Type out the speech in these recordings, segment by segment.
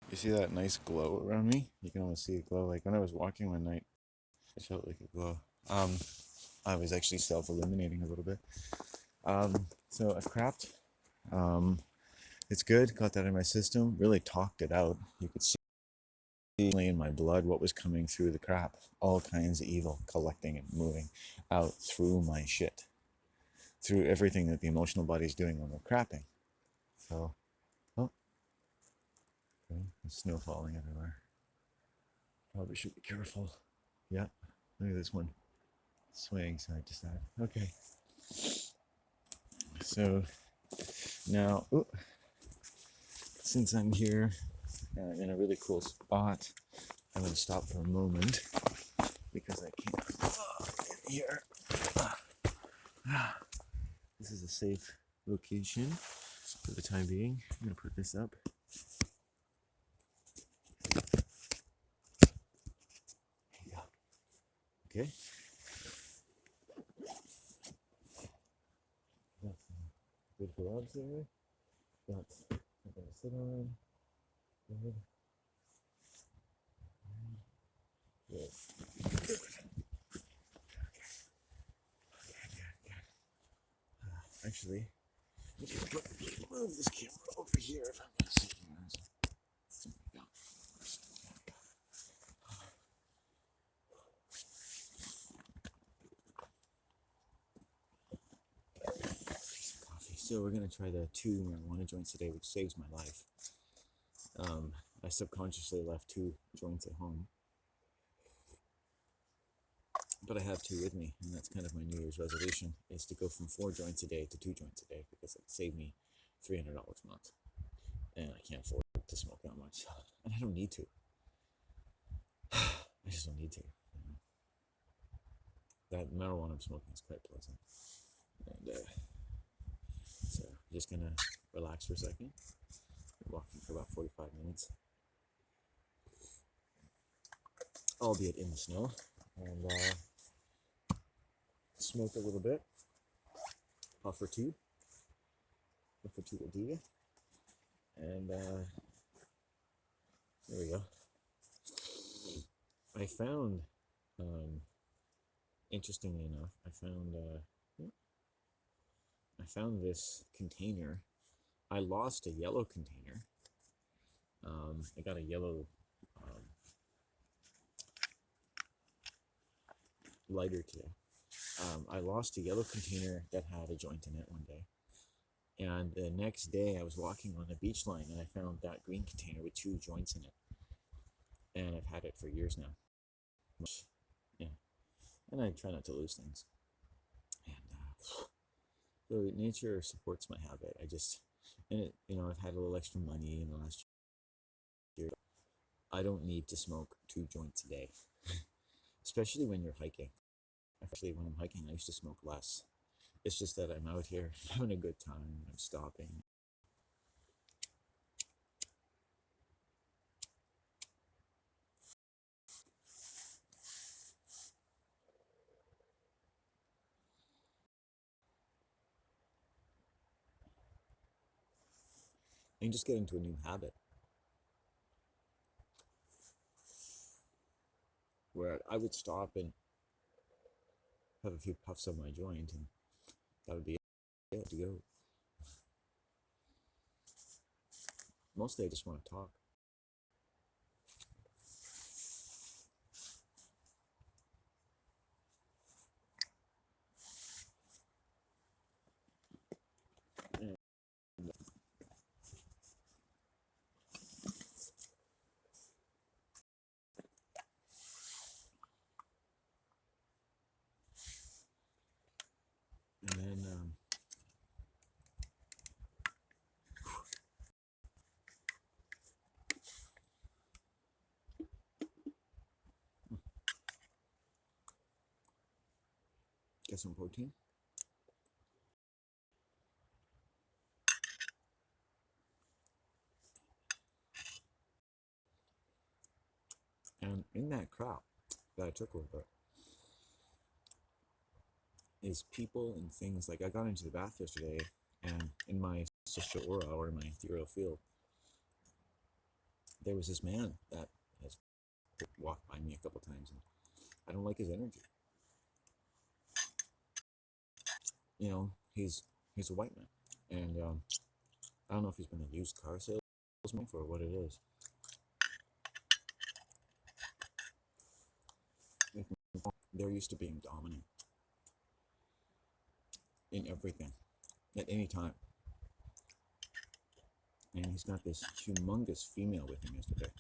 You see that nice glow around me? You can almost see a glow. Like when I was walking one night, it felt like a glow. I was actually self-illuminating a little bit. So I've crapped. Um, it's good. Got that in my system. Really talked it out. You could see in my blood what was coming through the crap. All kinds of evil collecting and moving out through my shit, through everything that the emotional body's doing when we're crapping. So, oh, okay. There's snow falling everywhere. Probably should be careful. Yeah, look at this one swaying side to side. Okay, so now, since I'm here in a really cool spot, I'm going to stop for a moment because I can't get here. This is a safe location for the time being. I'm going to put this up. Okay. Got some good gloves there. Got something to sit on. Good. Good. Actually, move this camera over here if I'm going to sit here. There we go. Coffee. So we're going to try the 2 marijuana joints today, which saves my life. I subconsciously left 2 joints at home, but I have 2 with me, and that's kind of my New Year's resolution, is to go from 4 joints a day to 2 joints a day, because it saved me $300 a month, and I can't afford to smoke that much, and I don't need to. I just don't need to. That marijuana I'm smoking is quite pleasant, and so I'm just gonna relax for a second, walking for about 45 minutes, albeit in the snow, and smoke a little bit, puff or two will do you, and there we go. I found, interestingly enough, I found this container. I lost a yellow container. I got a yellow lighter today. I lost a yellow container that had a joint in it one day. And the next day I was walking on the beach line and I found that green container with 2 joints in it. And I've had it for years now. Yeah. And I try not to lose things. And so nature supports my habit. I've had a little extra money in the last year. I don't need to smoke 2 joints a day, especially when you're hiking. Especially when I'm hiking, I used to smoke less. It's just that I'm out here having a good time. I'm stopping. And just get into a new habit where I would stop and have a few puffs on my joint, and that would be it to go. Mostly, I just want to talk. And then get some protein. And in that crop that I took a little bit is people and things. Like I got into the bath yesterday, and in my social aura or my ethereal field, there was this man that has walked by me a couple times, and I don't like his energy. You know, he's a white man, and I don't know if he's been a used car salesman for what it is. They're used to being dominant in everything, at any time. And he's got this humongous female with him yesterday.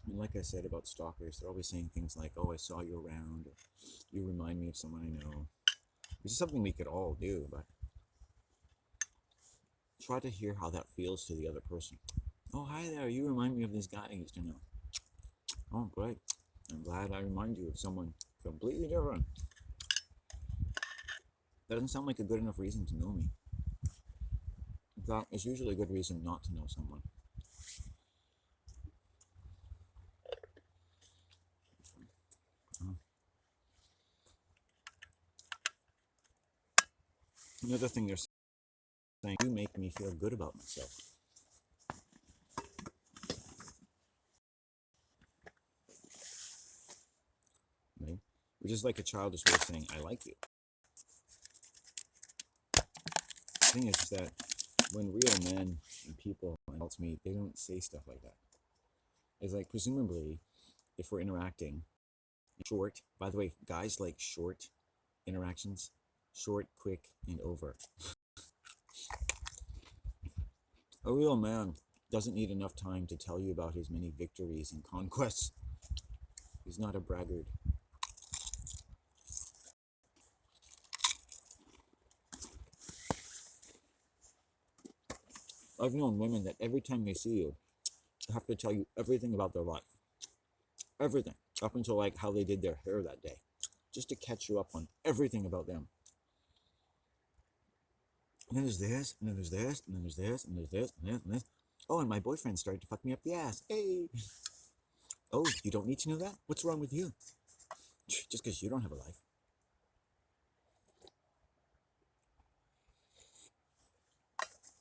And like I said about stalkers, they're always saying things like, oh, I saw you around, or you remind me of someone I know. Which is something we could all do, but try to hear how that feels to the other person. Oh, hi there, you remind me of this guy I used to know. Oh, great. I'm glad I remind you of someone completely different. That doesn't sound like a good enough reason to know me. In fact, it's usually a good reason not to know someone. Another thing they're saying, you make me feel good about myself. Right? Which is like a childish way of saying, I like you. The thing is that when real men and people and adults meet, they don't say stuff like that. It's like, presumably, if we're interacting, short, by the way, guys like short interactions, short, quick, and over. A real man doesn't need enough time to tell you about his many victories and conquests. He's not a braggart. I've known women that every time they see you, they have to tell you everything about their life. Everything. Up until like how they did their hair that day. Just to catch you up on everything about them. And then there's this, and then there's this, and then there's this, and there's this, and this, and this. Oh, and my boyfriend started to fuck me up the ass. Hey! Oh, you don't need to know that? What's wrong with you? Just because you don't have a life.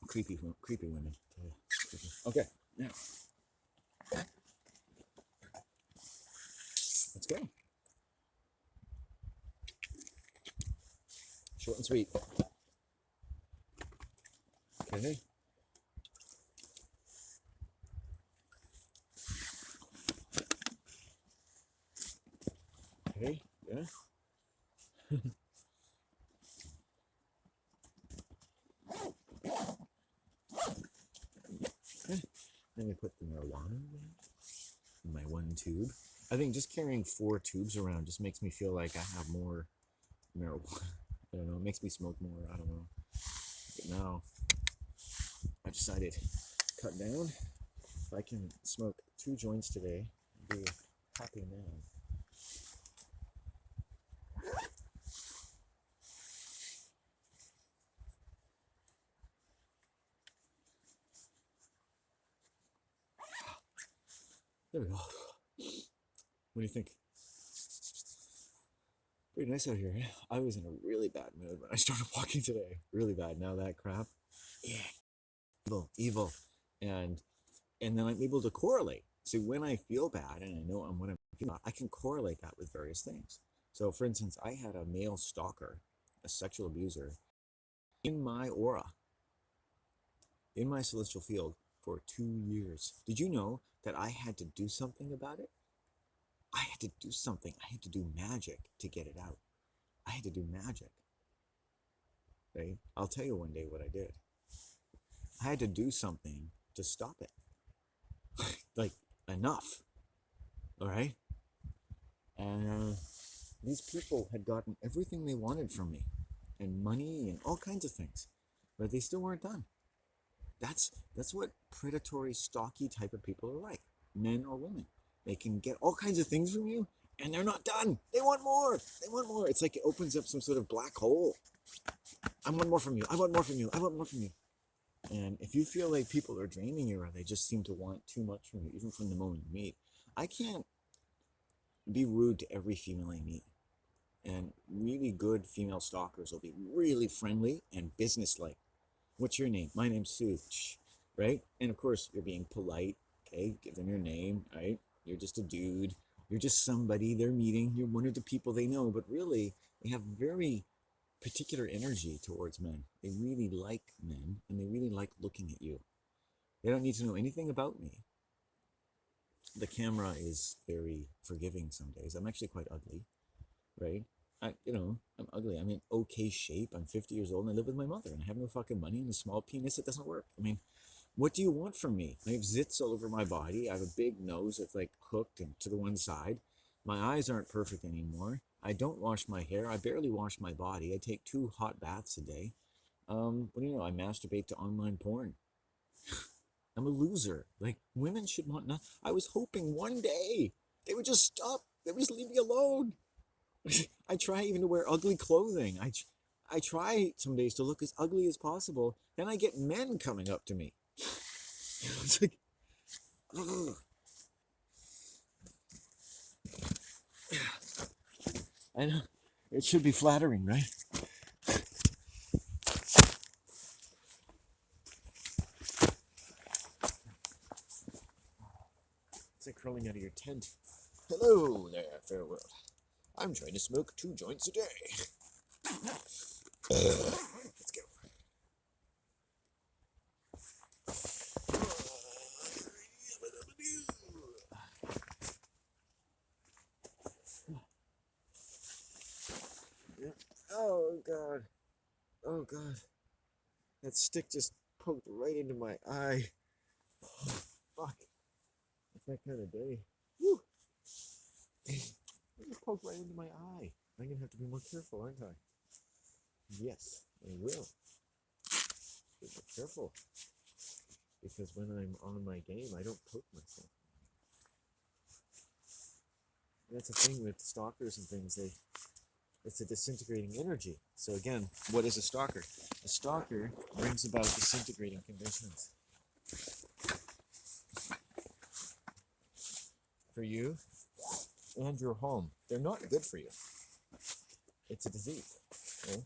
Creepy women. Okay, now. Let's go. Short and sweet. Okay. Okay, yeah. Let me put the marijuana in my one tube. I think just carrying 4 tubes around just makes me feel like I have more marijuana. I don't know, it makes me smoke more, I don't know. But now, I decided to cut down. If I can smoke 2 joints today, I'll be a happy man. There we go. What do you think? Pretty nice out here. I was in a really bad mood when I started walking today. Really bad. Now that crap. Yeah. Evil. And then I'm able to correlate. So when I feel bad and I know what I'm feeling, I can correlate that with various things. So for instance, I had a male stalker, a sexual abuser, in my aura, in my celestial field for 2 years. Did you know that I had to do something about it? I had to do something. I had to do magic to get it out. I had to do magic. Right? I'll tell you one day what I did. I had to do something to stop it. Like, enough. All right? And these people had gotten everything they wanted from me, and money and all kinds of things, but they still weren't done. That's what predatory, stalky type of people are like, men or women. They can get all kinds of things from you, and they're not done. They want more. They want more. It's like it opens up some sort of black hole. I want more from you. I want more from you. I want more from you. And if you feel like people are draining you, or they just seem to want too much from you, even from the moment you meet, I can't be rude to every female I meet. And really good female stalkers will be really friendly and businesslike. What's your name? My name's Sue. Right? And of course, you're being polite. Okay, give them your name. Right? You're just a dude. You're just somebody they're meeting. You're one of the people they know. But really, they have very particular energy towards men. They really like men, and they really like looking at you. They don't need to know anything about me. The camera is very forgiving some days. I'm actually quite ugly, right? I'm ugly. I'm in okay shape. I'm 50 years old and I live with my mother and I have no fucking money and a small penis. It doesn't work. I mean, what do you want from me? I have zits all over my body. I have a big nose that's like hooked and to the one side. My eyes aren't perfect anymore. I don't wash my hair. I barely wash my body. I take 2 hot baths a day. What do you know? I masturbate to online porn. I'm a loser. Like, women should want not. I was hoping one day they would just stop. They would just leave me alone. I try even to wear ugly clothing. I try some days to look as ugly as possible. Then I get men coming up to me. It's like, ugh. I know. It should be flattering, right? It's like crawling out of your tent. Hello there, fair world. I'm trying to smoke 2 joints a day. Let's go. Oh god. Oh god. That stick just poked right into my eye. Oh, fuck. It's that kind of day. Woo. It just poked right into my eye. I'm gonna have to be more careful, aren't I? Yes, I will. Be more careful. Because when I'm on my game, I don't poke myself. That's the thing with stalkers and things. It's a disintegrating energy. So again, what is a stalker? A stalker brings about disintegrating conditions. For you and your home. They're not good for you. It's a disease. Okay?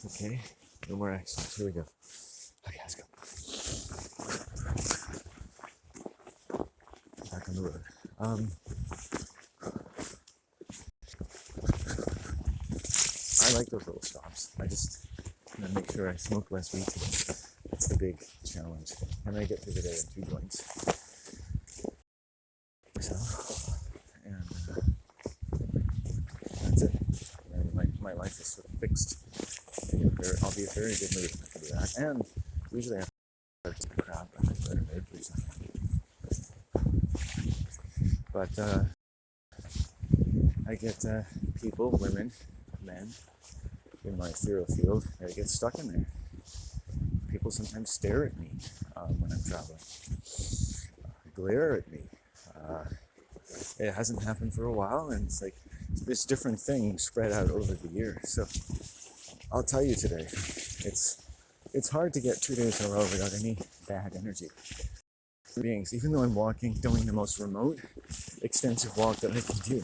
Okay, no more accidents. Here we go. Okay, let's go. Back on the road. I like those little stops. I just make sure I smoke less weed today. That's the big challenge. And I get through the day in 2 joints. So, and that's it. And my life is sort of fixed. I'll be a very good mood if I can do that. And usually I have to crap and I better mood recently. But I get people, women, men in my ethereal field that get stuck in there. People sometimes stare at me when I'm traveling, glare at me. It hasn't happened for a while, and it's like this different thing spread out over the years. So I'll tell you today, it's hard to get 2 days in a row without any bad energy. Beings, even though I'm doing the most remote, extensive walk that I can do,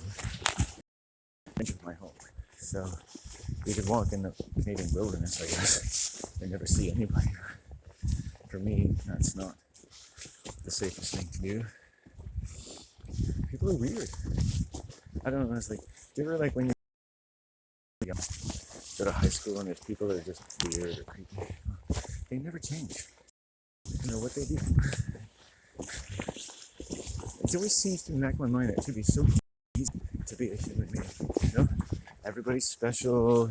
of my home. So you could walk in the Canadian wilderness, I guess, and never see anybody. For me, that's not the safest thing to do. People are weird. I don't know. It's like, do you ever like when you go to high school and there's people that are just weird or creepy? They never change. You know what they do. It always seems to back my mind. It should be so easy to be a human being. You know, everybody's special.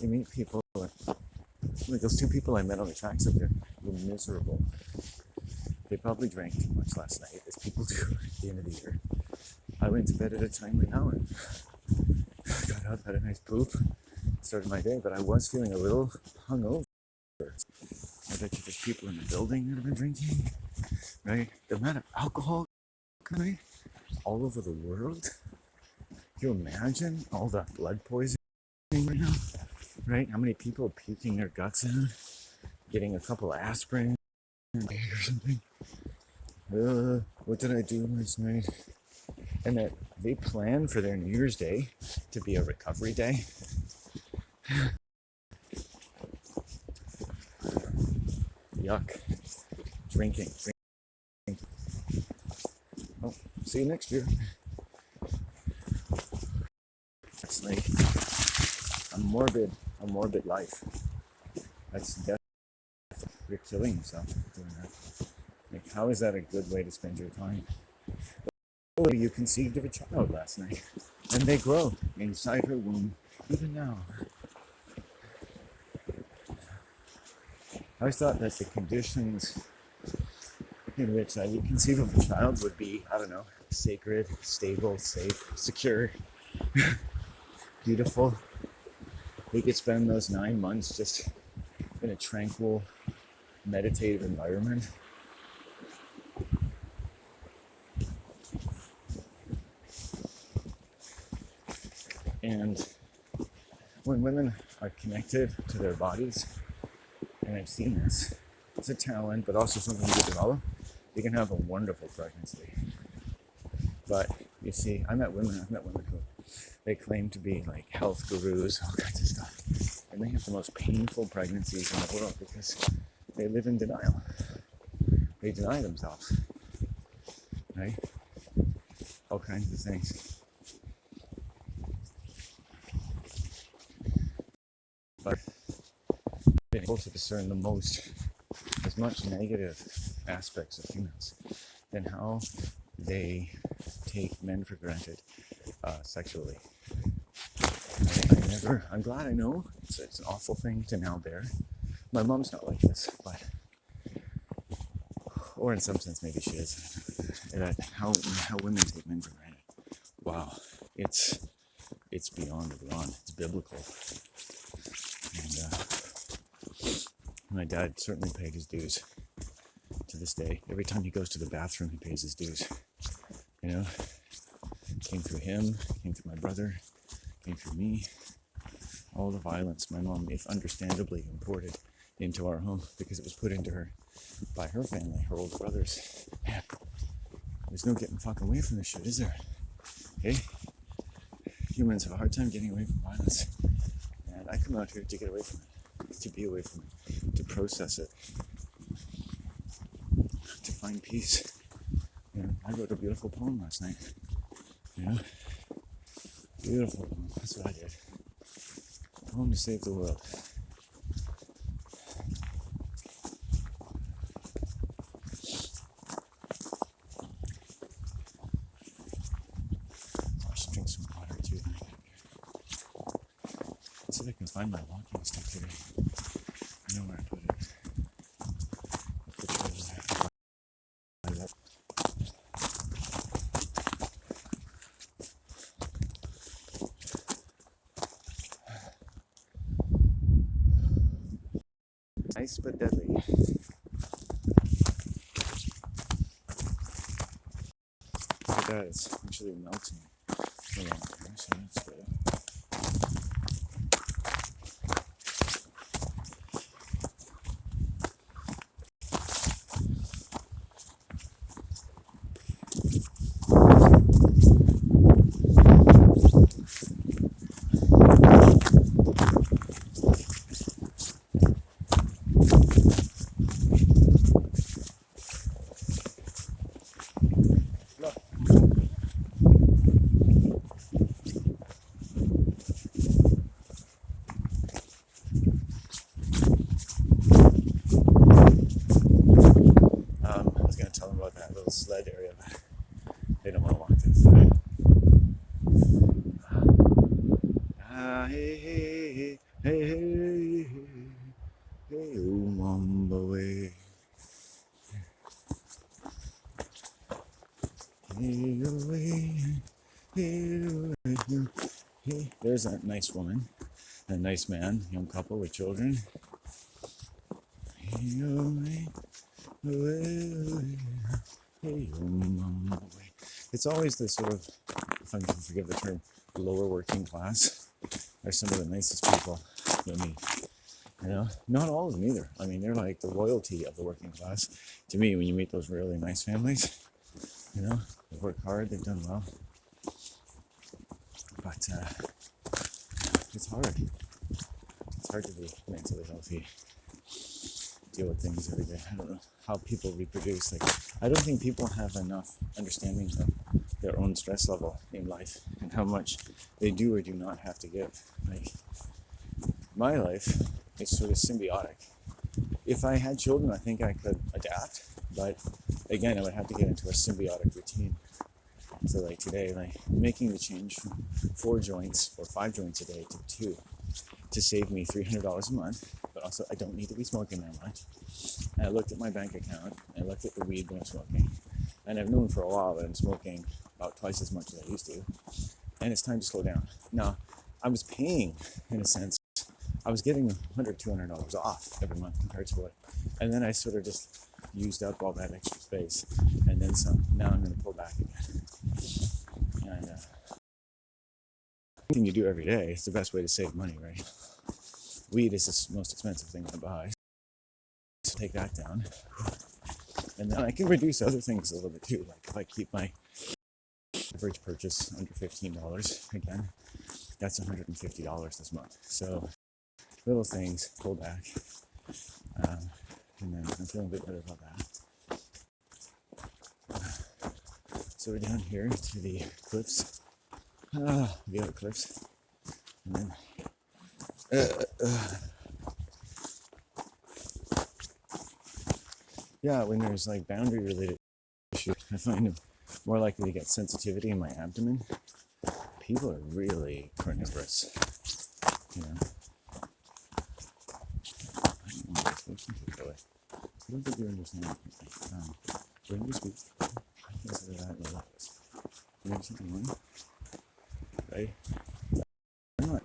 You meet people. Like those 2 people I met on the tracks up there were miserable. They probably drank too much last night, as people do at the end of the year. I went to bed at a timely hour. Got up, had a nice poop, started my day, but I was feeling a little hungover. I bet you there's people in the building that have been drinking, right? The amount of alcohol, right? All over the world. Can you imagine all the blood poisoning right now? Right? How many people are puking their guts out, getting a couple aspirin or something? What did I do last night? And that they plan for their New Year's Day to be a recovery day. Yuck. Drinking. Oh, see you next year. It's like a morbid life. That's death. You're killing yourself doing that. Like, how is that a good way to spend your time? Oh, you conceived of a child last night, and they grow inside her womb, even now. I always thought that the conditions in which I would conceive of a child would be, I don't know, sacred, stable, safe, secure, beautiful. We could spend those 9 months just in a tranquil, meditative environment. And when women are connected to their bodies, and I've seen this, it's a talent, but also something you develop, you can have a wonderful pregnancy. But you see, I've met women who they claim to be like health gurus, all kinds of stuff, and they have the most painful pregnancies in the world because they live in denial. They deny themselves, right? All kinds of things. But being able to discern as much negative aspects of humans and how they take men for granted sexually. I'm glad I know it's an awful thing to now bear. My mom's not like this, but, or in some sense maybe she is, how women take men for granted. Wow, it's beyond. It's biblical. And my dad certainly paid his dues to this day. Every time he goes to the bathroom, he pays his dues. You know, came through him, came through my brother, came through me. All the violence my mom, if understandably, imported into our home because it was put into her by her family, her older brothers. Man, there's no getting fucking away from this shit, is there? Okay? Humans have a hard time getting away from violence. And I come out here to get away from it, to be away from it, to process it, to find peace. You know, I wrote a beautiful poem last night. You know? Beautiful poem. That's what I did. A poem to save the world. I should drink some water too. Let's see if I can find my walking stick today. I know where I put it. If the trail's there. Nice but deadly. Look at that, it's actually melting around here, so that's good. I was going to tell them about that little sled area, but they don't want to walk this. Hey, hey, hey, hey, hey, hey, oh, mamba way. Hey, away, hey. There's that nice woman, a nice man, young couple with children. Hey, away, away, hey, oh, mamba way. It's always this sort of, if I can forgive the term, lower working class are some of the nicest people you'll meet. You know, not all of them either. I mean, they're like the royalty of the working class. To me, when you meet those really nice families, you know, they work hard, they've done well. But it's hard. It's hard to be mentally healthy, deal with things every day. I don't know how people reproduce. Like, I don't think people have enough understanding of their own stress level in life and how much they do or do not have to give. Like, my life is sort of symbiotic. If I had children, I think I could adapt, but again, I would have to get into a symbiotic routine. So like today, like making the change from 4 joints or 5 joints a day to 2 to save me $300 a month, but also I don't need to be smoking that much. And I looked at my bank account, and I looked at the weed that I'm smoking, and I've known for a while that I'm smoking about twice as much as I used to, and it's time to slow down. Now, I was paying, in a sense, I was getting $100, $200 off every month compared to what, and then I sort of just used up all that extra space, and then some. Now I'm going to pull back again. And anything you do every day is the best way to save money, right? Weed is the most expensive thing to buy, so take that down, and then I can reduce other things a little bit too. Like if I keep my average purchase under $15 again, that's $150 this month. So little things, pull back, and then I'm feeling a bit better about that. So we're down here to the cliffs, the other cliffs, and then yeah, when there's like boundary related issues, I find I'm more likely to get sensitivity in my abdomen. People are really carnivorous, you know. I don't think you understand. When you speak, I consider that in the office. You have something wrong? Right? I'm not.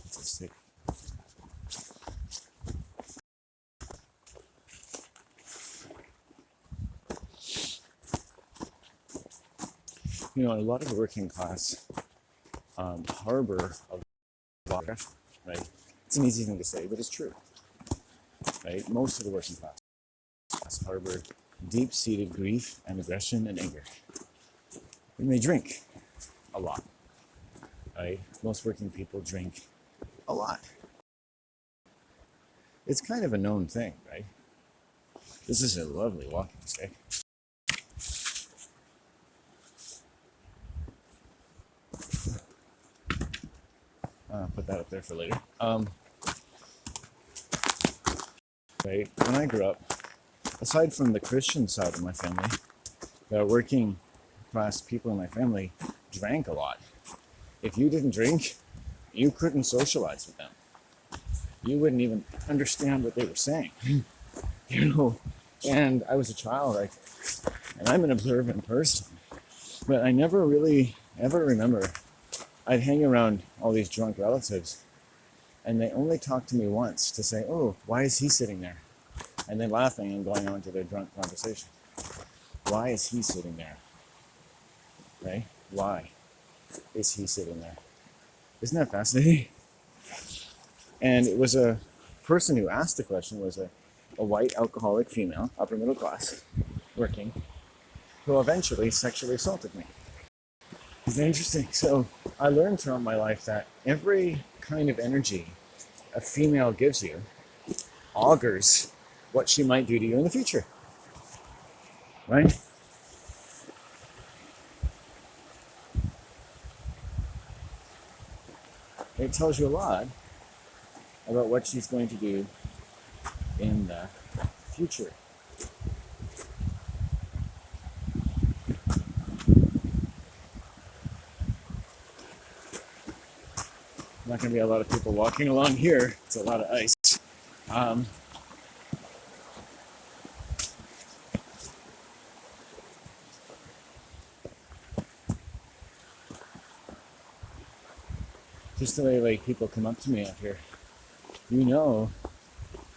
It's a stick. You know, a lot of the working class harbor of aggression, right? It's an easy thing to say, but it's true, right? Most of the working class harbor deep-seated grief and aggression and anger. And they drink a lot, right? Most working people drink a lot. It's kind of a known thing, right? This is a lovely walking stick. Put that up there for later. Right, when I grew up, aside from the Christian side of my family, the working class people in my family drank a lot. If you didn't drink, you couldn't socialize with them. You wouldn't even understand what they were saying. You know, and I was a child, and I'm an observant person, but I never really ever remember. I'd hang around all these drunk relatives, and they only talked to me once to say, "Oh, why is he sitting there?" And then laughing and going on to their drunk conversation. Why is he sitting there? Right? Why is he sitting there? Isn't that fascinating? And it was a person who asked the question was a white alcoholic female, upper middle class, working, who eventually sexually assaulted me. It's interesting. So I learned throughout my life that every kind of energy a female gives you augurs what she might do to you in the future. Right? It tells you a lot about what she's going to do in the future. Not going to be a lot of people walking along here. It's a lot of ice. Just the way like people come up to me out here. you know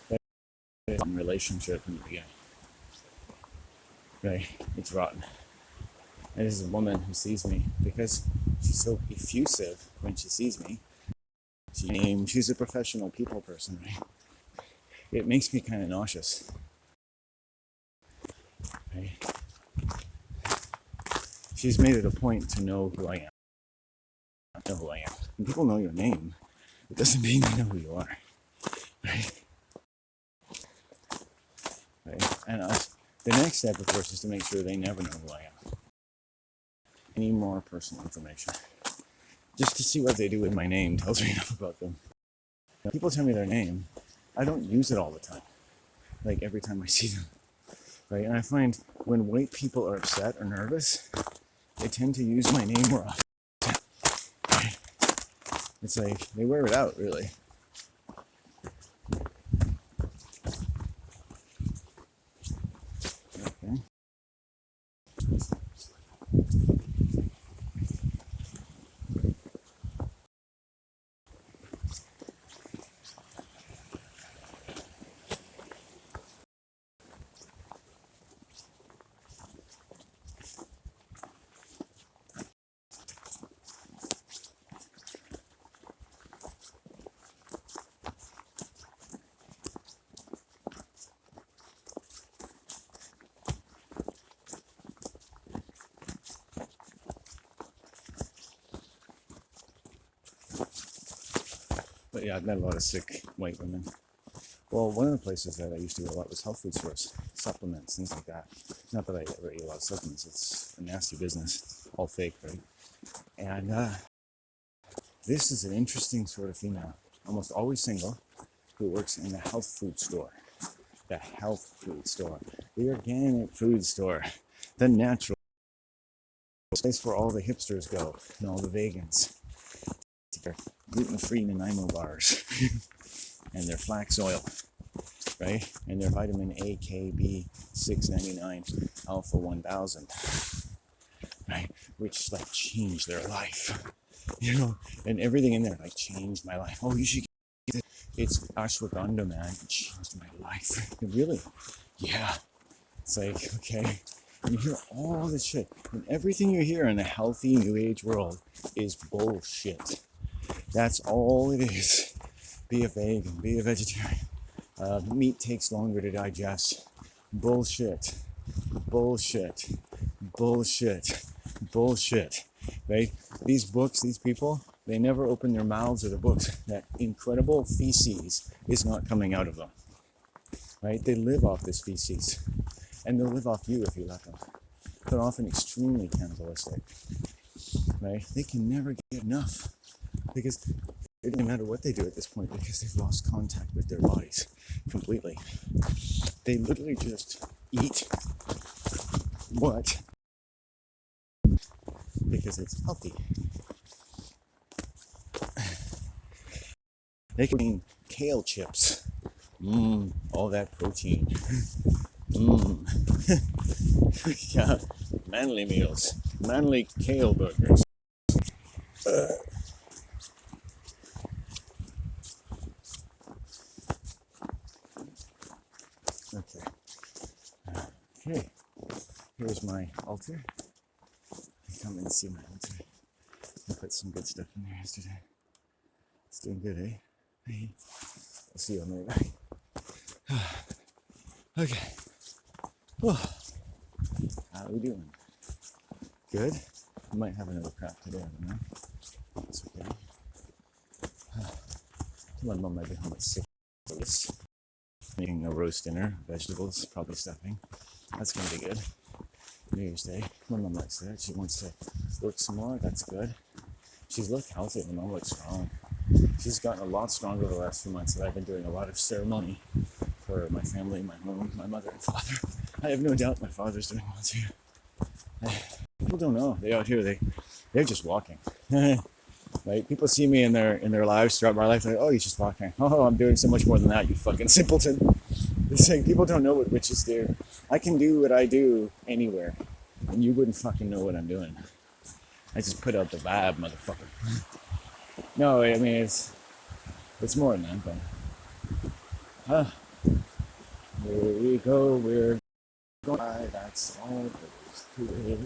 that it's a relationship in the beginning. Right? It's rotten. And this is a woman who sees me because she's so effusive when she sees me. She's a professional people person, right? It makes me kind of nauseous. Right? She's made it a point to know who I am. I know who I am. When people know your name, it doesn't mean they know who you are. Right? Right? And the next step, of course, is to make sure they never know who I am. Any more personal information. Just to see what they do with my name tells me enough about them. When people tell me their name, I don't use it all the time. Like every time I see them. Right? And I find when white people are upset or nervous, they tend to use my name more often. Right? It's like they wear it out, really. Okay. But yeah, I've met a lot of sick white women. Well, one of the places that I used to go a lot was health food stores, supplements, things like that. Not that I ever ate a lot of supplements, it's a nasty business, all fake, right? And this is an interesting sort of female, almost always single, who works in the health food store. The health food store, the organic food store, the natural place where all the hipsters go and all the vegans. Their gluten-free Nanaimo bars and their flax oil, right? And their vitamin A, K, B, 699, Alpha 1000, right? Which like changed their life, you know? And everything in there like changed my life. Oh, you should get it. It's ashwagandha, man. It changed my life. Really? Yeah. It's like, okay. And you hear all this shit. And everything you hear in the healthy new age world is bullshit. That's all it is. Be a vegan, be a vegetarian. Meat takes longer to digest. Bullshit. Bullshit. Bullshit. Bullshit. Right? These books, these people, they never open their mouths or the books. That incredible feces is not coming out of them. Right? They live off this feces. And they'll live off you if you let them. They're often extremely cannibalistic. Right? They can never get enough. Because it doesn't matter what they do at this point because they've lost contact with their bodies completely. They literally just eat what? Because it's healthy. They can eat kale chips. All that protein. Yeah, manly meals. Manly kale burgers. Okay, here's my altar. Come and see my altar. I put some good stuff in there yesterday. It's doing good, eh? Hey, I'll see you on the way back. Okay. Oh, how are we doing? Good? I might have another crap today, I don't know. It's okay. My mom might be home at 6. Making a roast dinner, vegetables, probably stuffing. That's going to be good. New Year's Day. My mom likes that. She wants to work some more. That's good. She's looked healthy. My mom looks strong. She's gotten a lot stronger the last few months that I've been doing a lot of ceremony for my family, my home, my mother and father. I have no doubt my father's doing well too. People don't know. They out here, they're just walking. Right? People see me in their lives throughout my life. They're like, oh, he's just walking. Oh, I'm doing so much more than that, you fucking simpleton. It's like people don't know what witches do. I can do what I do anywhere, and you wouldn't fucking know what I'm doing. I just put out the vibe, motherfucker. No, I mean it's more than that, but Ah, here we go. We're going. That's all there is to it.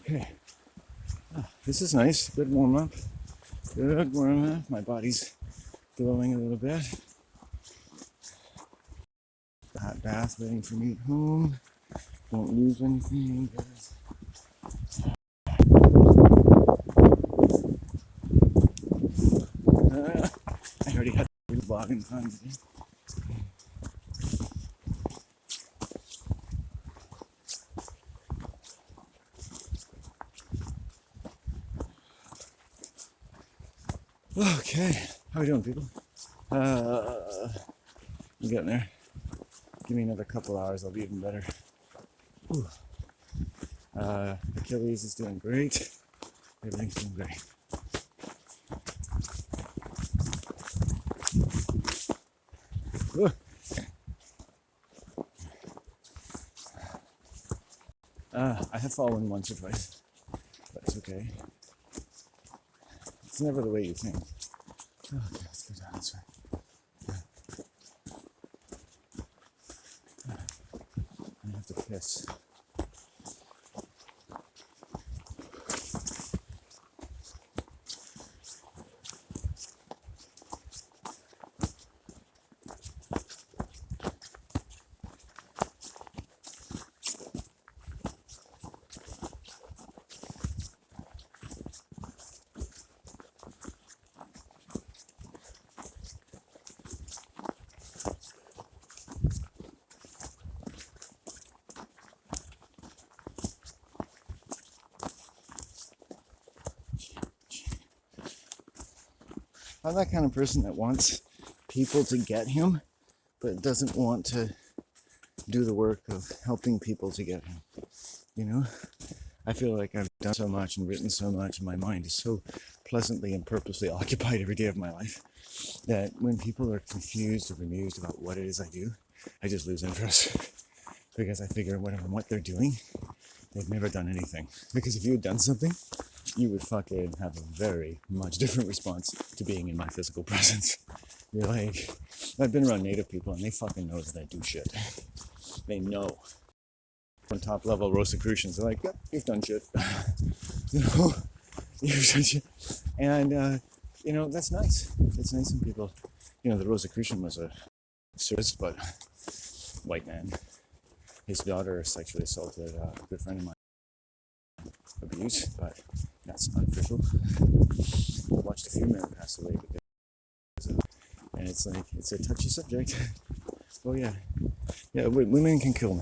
Okay. This is nice. Good warm up. Good warm up. My body's glowing a little bit. Hot bath waiting for me at home. Don't lose anything, guys. I already had a vlog in time today. Okay, how are we doing, people? I'm getting there. Give me another couple hours, I'll be even better. Whew. Achilles is doing great. Everything's doing great. Whew. I have fallen once or twice, but it's okay. It's never the way you think. Okay, let's go down this way. I have to piss. I'm that kind of person that wants people to get him, but doesn't want to do the work of helping people to get him. You know? I feel like I've done so much and written so much, and my mind is so pleasantly and purposely occupied every day of my life that when people are confused or bemused about what it is I do, I just lose interest. Because I figure what they're doing, they've never done anything. Because if you had done something, you would fucking have a very much different response to being in my physical presence. You're like, I've been around Native people and they fucking know that I do shit. They know. On top level Rosicrucians, they're like, yep, you've done shit. You know, you've done shit. And, you know, that's nice. It's nice when people, you know, the Rosicrucian was a service, but white man. His daughter sexually assaulted a good friend of mine. Abuse, but that's unofficial. I watched a few men pass away because of it. And it's like, it's a touchy subject. Oh yeah. Yeah, women can kill men.